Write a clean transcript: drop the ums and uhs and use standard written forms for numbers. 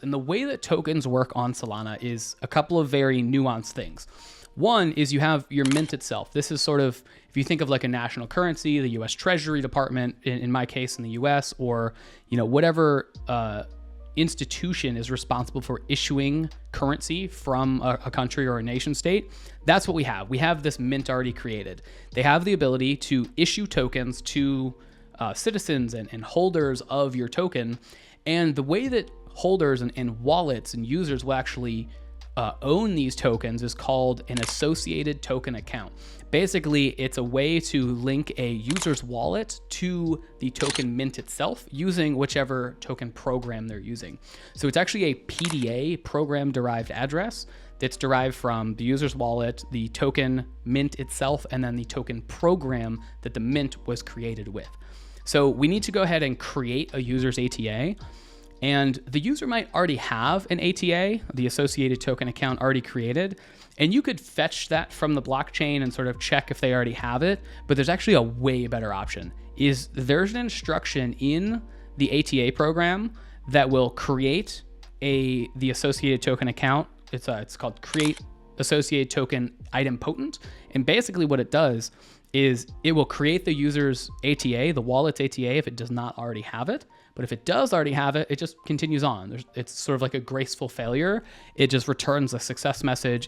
And the way that tokens work on Solana is a couple of very nuanced things. One is you have your mint itself. This is sort of, if you think of like a national currency, the US Treasury Department, in my case in the US, or whatever institution is responsible for issuing currency from a country or a nation state, that's what we have. We have this mint already created. They have the ability to issue tokens to citizens and holders of your token. And the way that holders and wallets and users will actually own these tokens is called an associated token account. Basically, it's a way to link a user's wallet to the token mint itself using whichever token program they're using. So it's actually a PDA, program derived address, that's derived from the user's wallet, the token mint itself, and then the token program that the mint was created with. So we need to go ahead and create a user's ATA. And the user might already have an ATA, the associated token account already created, and you could fetch that from the blockchain and sort of check if they already have it. But there's actually a way better option. There's an instruction in the ATA program that will create the associated token account. It's called create associated token idempotent. And basically what it does is it will create the user's ATA, the wallet's ATA, if it does not already have it. But if it does already have it, it just continues on. It's sort of like a graceful failure. It just returns a success message